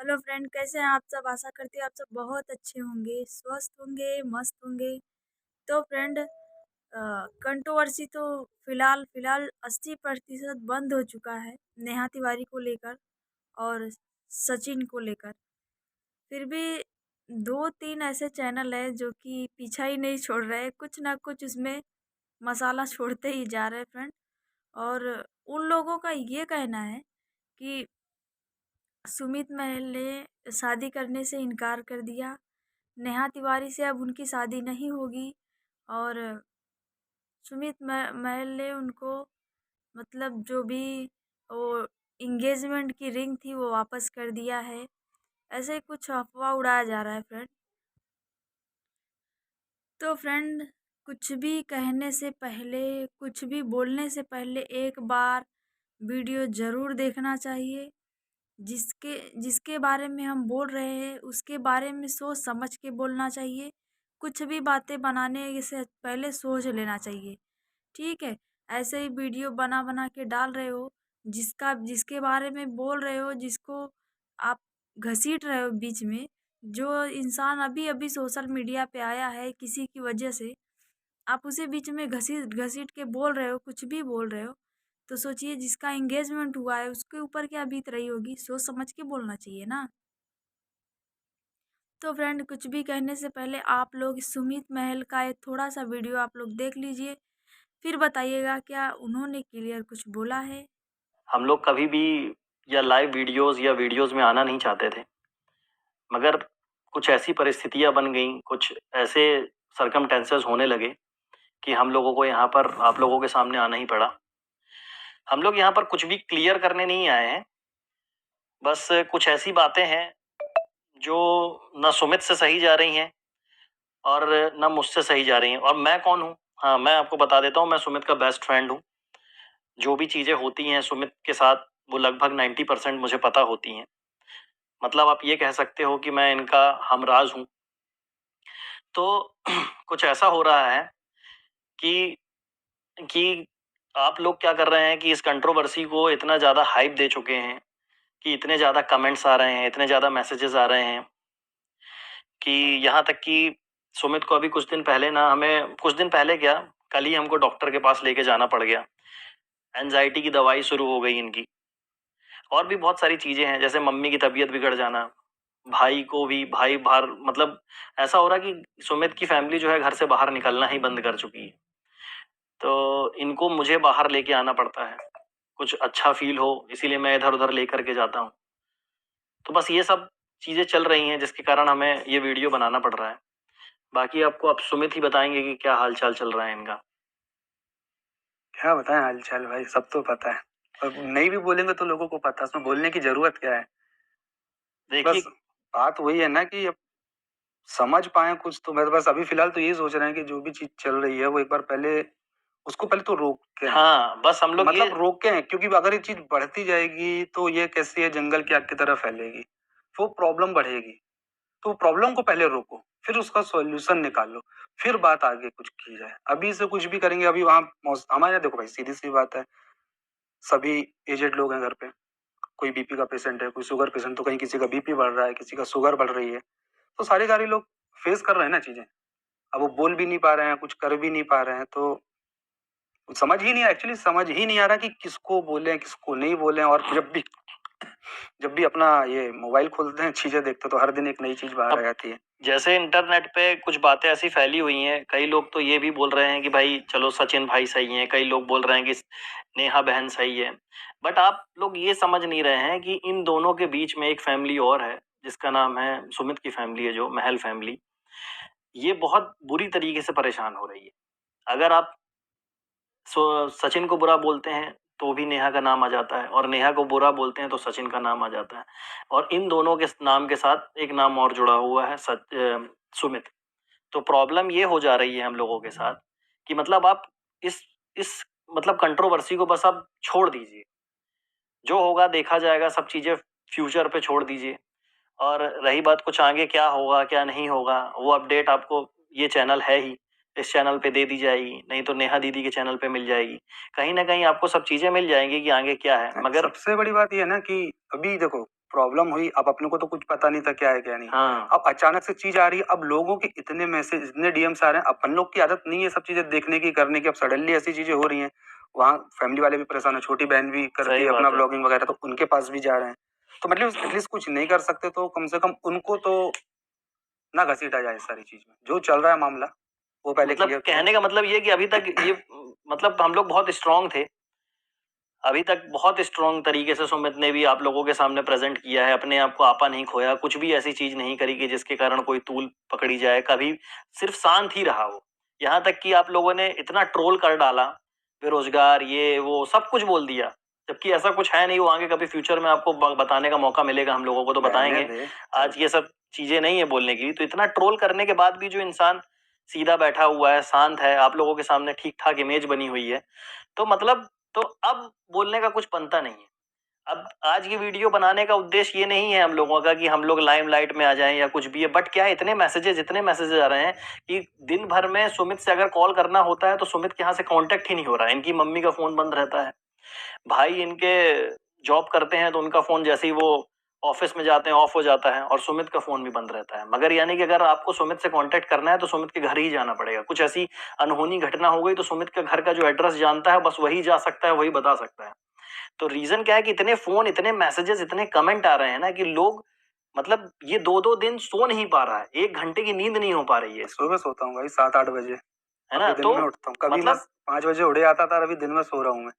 Hello friend, कैसे हैं आप सब? आशा करती हूँ आप सब बहुत अच्छे होंगे, स्वस्थ होंगे, मस्त होंगे। तो फ्रेंड, कंट्रोवर्सी तो फिलहाल फिलहाल 80% बंद हो चुका है नेहा तिवारी को लेकर और सचिन को लेकर। फिर भी 2-3 ऐसे चैनल हैं जो कि पीछा ही नहीं छोड़ रहे, कुछ ना कुछ उसमें मसाला छोड़ते ही जा रहे हैं फ्रेंड। और उन लोगों का ये कहना है कि सुमित महल ने शादी करने से इनकार कर दिया। नेहा तिवारी से अब उनकी शादी नहीं होगी और सुमित महल ने उनको मतलब जो भी वो इंगेजमेंट की रिंग थी वो वापस कर दिया है। ऐसे ही कुछ अफवाह उड़ाया जा रहा है फ्रेंड। तो फ्रेंड, कुछ भी कहने से पहले, कुछ भी बोलने से पहले एक बार वीडियो ज़रूर देखना चाहिए। जिसके जिसके बारे में हम बोल रहे हैं उसके बारे में सोच समझ के बोलना चाहिए। कुछ भी बातें बनाने से पहले सोच लेना चाहिए, ठीक है? ऐसे ही वीडियो बना बना के डाल रहे हो, जिसके बारे में बोल रहे हो, जिसको आप घसीट रहे हो बीच में, जो इंसान अभी अभी सोशल मीडिया पे आया है किसी की वजह से, आप उसे बीच में घसीट घसीट के बोल रहे हो, कुछ भी बोल रहे हो। तो सोचिए जिसका एंगेजमेंट हुआ है उसके ऊपर क्या बीत रही होगी, सोच समझ के बोलना चाहिए ना। तो फ्रेंड, कुछ भी कहने से पहले आप लोग सुमित महल का एक थोड़ा सा वीडियो आप लोग देख लीजिए, फिर बताइएगा क्या उन्होंने क्लियर कुछ बोला है। हम लोग कभी भी या लाइव वीडियोस या वीडियोस में आना नहीं चाहते थे, मगर कुछ ऐसी परिस्थितियां बन गई, कुछ ऐसे सरकमटेंसेस होने लगे कि हम लोगों को यहाँ पर आप लोगों के सामने आना ही पड़ा। हम लोग यहाँ पर कुछ भी क्लियर करने नहीं आए हैं, बस कुछ ऐसी बातें हैं जो ना सुमित से सही जा रही हैं और ना मुझसे सही जा रही हैं। और मैं कौन हूँ? हाँ, मैं आपको बता देता हूँ, मैं सुमित का बेस्ट फ्रेंड हूँ। जो भी चीज़ें होती हैं सुमित के साथ वो लगभग 90% मुझे पता होती हैं। मतलब आप ये कह सकते हो कि मैं इनका हमराज हूँ। तो कुछ ऐसा हो रहा है कि कि आप लोग क्या कर रहे हैं कि इस कंट्रोवर्सी को इतना ज़्यादा हाइप दे चुके हैं कि इतने ज़्यादा कमेंट्स आ रहे हैं, इतने ज़्यादा मैसेजेस आ रहे हैं कि यहाँ तक कि सुमित को अभी कुछ दिन पहले ना, हमें कुछ दिन पहले क्या, कल ही हमको डॉक्टर के पास लेके जाना पड़ गया। एंजाइटी की दवाई शुरू हो गई इनकी। और भी बहुत सारी चीज़ें हैं, जैसे मम्मी की तबीयत बिगड़ जाना, भाई को भी, भाई बाहर, मतलब ऐसा हो रहा कि सुमित की फैमिली जो है घर से बाहर निकलना ही बंद कर चुकी है। तो इनको मुझे बाहर लेके आना पड़ता है, कुछ अच्छा फील हो इसीलिए मैं इधर उधर लेकर के जाता हूँ। तो बस ये सब चीज़ें चल रही हैं जिसके कारण हमें ये वीडियो बनाना पड़ रहा है। बाकी आपको अब सुमित ही बताएंगे कि क्या हाल चाल चल रहा है इनका। क्या बताएं हालचाल भाई, सब तो पता है। और नहीं भी बोलेंगे तो लोगों को पता है, उसमें बोलने की जरूरत क्या है। देखिए, बस बात वही है ना कि अब समझ पाए कुछ तो। मैं तो बस अभी फिलहाल तो यही सोच रहे हैं कि जो भी चीज चल रही है वो एक बार पहले उसको पहले तो रोकें। हाँ, बस हम लोग ये मतलब रोकें, क्योंकि अगर ये चीज बढ़ती जाएगी तो ये कैसी है, जंगल की आग की तरह फैलेगी, वो प्रॉब्लम बढ़ेगी। तो प्रॉब्लम को पहले रोको, फिर उसका सॉल्यूशन निकालो, फिर बात आगे कुछ की जाए। अभी से कुछ भी करेंगे, अभी वहाँ हमारे यहाँ देखो भाई, सीधी सी बात है, सभी एजेड लोग हैं घर पे। कोई बीपी का पेशेंट है, कोई शुगर पेशेंट, तो कहीं किसी का बीपी बढ़ रहा है, किसी का शुगर बढ़ रही है। तो सारे सारे लोग फेस कर रहे हैं ना चीजें। अब वो बोल भी नहीं पा रहे हैं, कुछ कर भी नहीं पा रहे हैं, तो समझ ही नहीं, एक्चुअली समझ ही नहीं आ रहा कि किसको बोले किसको नहीं बोले। और जब भी अपना ये मोबाइल खोलते हैं, चीजें देखते हैं, तो हर दिन एक नई चीज बाहर आ अब जाती है। जैसे इंटरनेट पे कुछ बातें ऐसी फैली हुई हैं, कई लोग तो ये भी बोल रहे हैं कि भाई चलो सचिन भाई सही हैं, कई लोग बोल रहे हैं कि नेहा बहन सही है। बट आप लोग ये समझ नहीं रहे हैं कि इन दोनों के बीच में एक फैमिली और है जिसका नाम है सुमित की फैमिली है, जो महल फैमिली। ये बहुत बुरी तरीके से परेशान हो रही है। अगर आप सचिन को बुरा बोलते हैं तो भी नेहा का नाम आ जाता है, और नेहा को बुरा बोलते हैं तो सचिन का नाम आ जाता है। और इन दोनों के नाम के साथ एक नाम और जुड़ा हुआ है, सुमित। तो प्रॉब्लम ये हो जा रही है हम लोगों के साथ कि मतलब आप इस मतलब कंट्रोवर्सी को बस आप छोड़ दीजिए। जो होगा देखा जाएगा, सब चीजें फ्यूचर पे छोड़ दीजिए। और रही बात कुछ आगे क्या होगा क्या नहीं होगा, वो अपडेट आपको, ये चैनल है ही, इस चैनल पे दे दी जाएगी, नहीं तो नेहा दीदी के चैनल पे मिल जाएगी। कहीं ना कहीं आपको सब चीजें मिल जाएंगी कि आगे क्या है। मगर सबसे बड़ी बात ये है ना कि अभी देखो, प्रॉब्लम हुई, अब अपने को तो कुछ पता नहीं था क्या है क्या नहीं। हाँ। अब अचानक से चीज़ आ रही है, अब लोगों के इतने मैसेज, इतने डीएम्स आ रहे हैं, अपन लोग की आदत नहीं है सब चीज़ें देखने की, करने की, अब सडनली ऐसी चीज़ें हो रही हैं। वहाँ फैमिली वाले भी परेशान हैं, छोटी बहन भी करती सही है अपना बात है। व्लॉगिंग वगैरह, तो उनके पास भी जा रहे हैं। तो मतलब एटलीस्ट कुछ नहीं कर सकते तो कम से कम उनको तो ना घसीटा जाए इस सारी चीज़ में। जो चल रहा है मामला, वो पहले मतलब क्लियर करो। कहने का मतलब ये कि अभी तक ये मतलब हम लोग बहुत स्ट्रांग थे। अभी तक बहुत स्ट्रांग तरीके से सुमित ने भी आप लोगों के सामने प्रेजेंट किया है, अपने आप को आपा नहीं खोया, कुछ भी ऐसी चीज नहीं करी कि जिसके कारण कोई तूल पकड़ी जाए, कभी सिर्फ शांत ही रहा वो। यहाँ तक कि आप लोगों ने इतना ट्रोल कर डाला, बेरोजगार ये वो सब कुछ बोल दिया, जबकि ऐसा कुछ है नहीं। वो आगे कभी फ्यूचर में आपको बताने का मौका मिलेगा, हम लोगों को तो रहने बताएंगे। दे। आज ये सब चीजें नहीं है बोलने की। तो इतना ट्रोल करने के बाद भी जो इंसान सीधा बैठा हुआ है, शांत है, आप लोगों के सामने ठीक ठाक इमेज बनी हुई है, तो मतलब तो अब बोलने का कुछ बनता नहीं है। अब आज ये वीडियो बनाने का उद्देश्य ये नहीं है हम लोगों का कि हम लोग लाइमलाइट में आ जाएं या कुछ भी है, बट क्या है, इतने मैसेजेस आ रहे हैं कि दिन भर में सुमित से अगर कॉल करना होता है तो सुमित के यहाँ से कांटेक्ट ही नहीं हो रहा है। इनकी मम्मी का फोन बंद रहता है, भाई इनके जॉब करते हैं तो उनका फोन जैसे ही वो ऑफिस में जाते हैं ऑफ हो जाता है, और सुमित का फोन भी बंद रहता है। मगर यानी कि अगर आपको सुमित से कांटेक्ट करना है तो सुमित के घर ही जाना पड़ेगा। कुछ ऐसी अनहोनी घटना हो गई तो सुमित के घर का जो एड्रेस जानता है बस वही जा सकता है, वही बता सकता है। तो रीजन क्या है कि इतने फोन, इतने मैसेजेस, इतने कमेंट आ रहे हैं ना कि लोग मतलब ये 2-2 दिन सो नहीं पा रहा है, 1 घंटे की नींद नहीं हो पा रही है इसको, सुबह सोता हूँ भाई 7-8 बजे, है ना? अभी दिन तो में उठता हूँ। कभी मैं मतलब 5 बजे उड़ जाता था, अभी दिन में सो रहा हूँ मैं।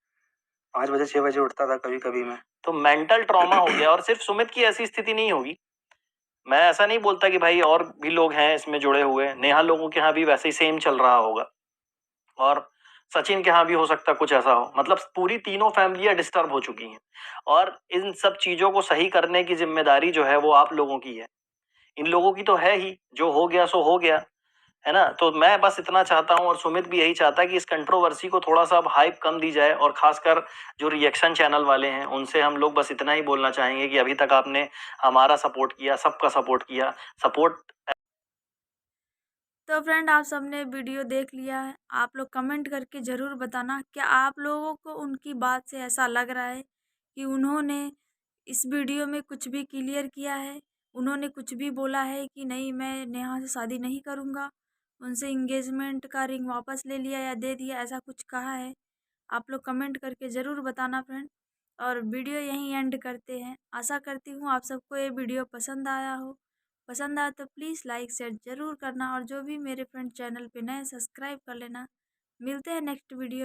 5 बजे 6 बजे उठता था कभी-कभी मैं। तो मेंटल ट्रॉमा हो गया। और सिर्फ सुमित की ऐसी स्थिति नहीं होगी, मैं ऐसा नहीं बोलता कि भाई और भी लोग हैं इसमें जुड़े हुए, नेहा लोगों के यहाँ भी वैसे ही सेम चल रहा होगा, और सचिन के यहाँ भी हो सकता है कुछ ऐसा हो। मतलब पूरी तीनों फैमिलियां डिस्टर्ब हो चुकी हैं, और इन सब चीजों को सही करने की जिम्मेदारी जो है वो आप लोगों की है। इन लोगों की तो है ही, जो हो गया सो हो गया, है ना? तो मैं बस इतना चाहता हूं, और सुमित भी यही चाहता है कि इस कंट्रोवर्सी को थोड़ा सा अब हाइप कम दी जाए, और खासकर जो रिएक्शन चैनल वाले हैं उनसे हम लोग बस इतना ही बोलना चाहेंगे कि अभी तक आपने हमारा सपोर्ट किया, सबका सपोर्ट किया, सपोर्ट। तो फ्रेंड, आप सबने वीडियो देख लिया है। आप लोग कमेंट करके ज़रूर बताना, क्या आप लोगों को उनकी बात से ऐसा लग रहा है कि उन्होंने इस वीडियो में कुछ भी क्लियर किया है? उन्होंने कुछ भी बोला है कि नहीं, मैं नेहा से शादी नहीं करूँगा, उनसे एंगेजमेंट का रिंग वापस ले लिया या दे दिया, ऐसा कुछ कहा है? आप लोग कमेंट करके ज़रूर बताना फ्रेंड। और वीडियो यहीं एंड करते हैं। आशा करती हूँ आप सबको ये वीडियो पसंद आया हो। पसंद आया तो प्लीज़ लाइक शेयर ज़रूर करना, और जो भी मेरे फ्रेंड चैनल पे नए, सब्सक्राइब कर लेना। मिलते हैं नेक्स्ट वीडियो में।